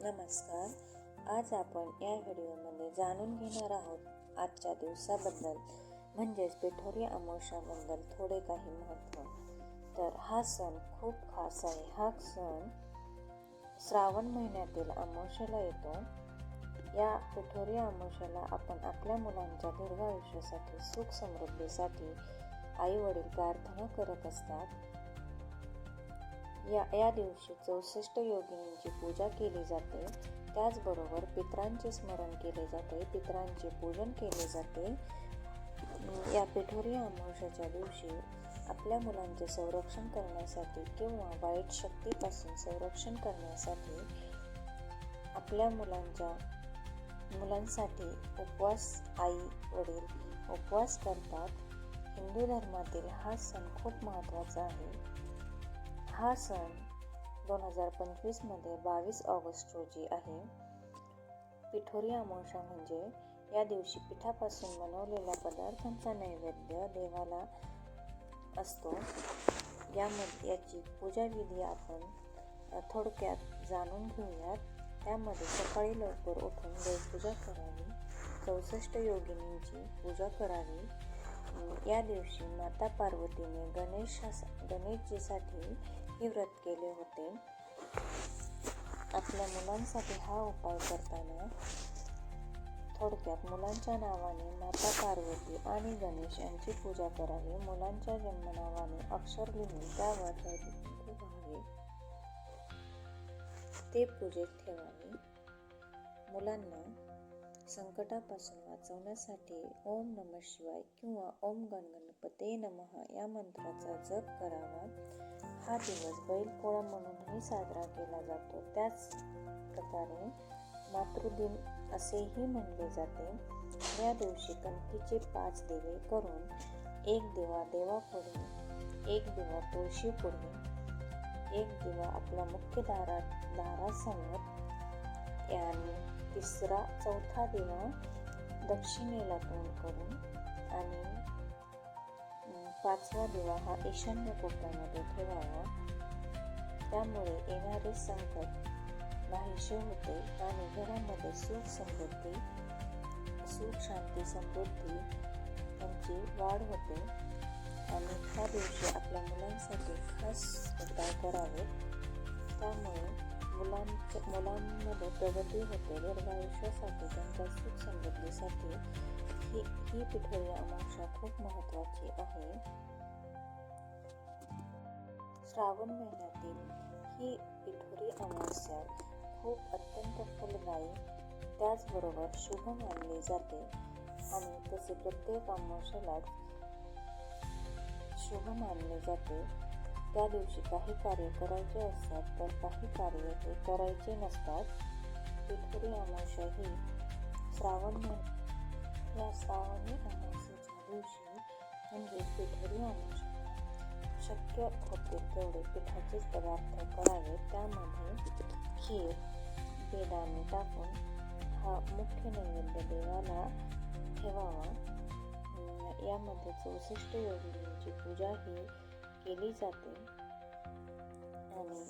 नमस्कार. आज आपण या व्हिडिओमध्ये जाणून घेणार आहोत आजच्या दिवसाबद्दल, म्हणजेच पिठोरी अमावस्याबद्दल थोडे काही महत्त्व. तर हा सण खूप खास आहे. हा सण श्रावण महिन्यातील अमावस्येला येतो. या पिठोरी अमावस्येला आपण आपल्या मुलांच्या दीर्घायुष्यासाठी, सुख समृद्धीसाठी आई वडील प्रार्थना करत असतात. या दिवशी 64 योगिनींची पूजा केली जाते. त्याचबरोबर पितरांचे स्मरण केले जाते, पितरांचे पूजन केले जाते. या पिठोरी अमावस्येच्या दिवशी आपल्या मुलांचे संरक्षण करण्यासाठी किंवा वाईट शक्तीपासून संरक्षण करण्यासाठी आपल्या मुलांसाठी उपवास आई वडील उपवास करतात. हिंदू धर्मातील हा सण खूप महत्त्वाचा आहे. हा सण 2025 मध्ये 22 ऑगस्ट रोजी आहे. पिठोरी अमावस्या म्हणजे या दिवशी पिठापासून बनवलेल्या पदार्थांचा नैवेद्य देवाला असतो. याची पूजाविधी आपण थोडक्यात जाणून घेऊयात. त्यामध्ये सकाळी लवकर उठून देवपूजा करावी, 64 योगिनींची पूजा करावी. या दिवशी माता पार्वतीने गणेशजीसाठी हे व्रत केले होते. आपल्या मुलांसाठी हा उपाय करताना थोडक्यात मुलांच्या नावाने माता पार्वती आणि गणेश यांची पूजा करावी. मुलांच्या जन्मनावाने अक्षर लिहून त्यावर व्हावे, ते पूजेत ठेवावे. मुलांना संकटापासून वाचवण्यासाठी ओम नमः शिवाय किंवा ओम गणपते नमः या मंत्राचा जप करावा. हा दिवस बैलपोळा म्हणूनही साजरा केला जातो. त्याच प्रकारे मातृदिन असेही म्हणले जाते. या दिवशी कणकीचे 5 दिवे करून, एक दिवा देवापुढे, एक दिवा तुळशीपुढे, एक दिवा आपल्या मुख्य दारासमोर आणि चौथा दिवा दक्षिणेला तोंड करून आणि 5वा दिवा हा ईशान्य कोपऱ्यामध्ये ठेवावा. त्यामुळे येणारे संकट नाहीसे होते आणि घरामध्ये सुख शांती समृद्धी यांची वाढ होते. आणि ह्या दिवशी आपल्या मुलांसाठी खास उपाय करावेत. त्यामुळे मुलांमध्ये प्रगती होते. दीर्घायुष्यासाठी, त्यांच्या सुख समृद्धीसाठी ही पिठोरी अमावस्या खूप महत्त्वाची आहे. श्रावण महिन्यातील ही पिठोरी अमावस्या खूप अत्यंत फलदायी, त्याचबरोबर शुभ मानली जाते. आणि तसे प्रत्येक अमावस्येलाच शुभ मानले जाते. त्या दिवशी काही कार्य करायचे असतात, तर काही कार्य ते करायचे नसतात. पिठोरी अमावस्या ही श्रावणी अमावस्येच्या दिवशी म्हणजे पिठोरी अमावस्या शक्य होते तेवढे पिठाचेच पदार्थ करावे. त्यामध्ये खीर, बेदाणे टाकून हा मुख्य नैवेद्य देवाला ठेवावा. यामध्ये 64 योगिनींची पूजा ही केली जाते. आणि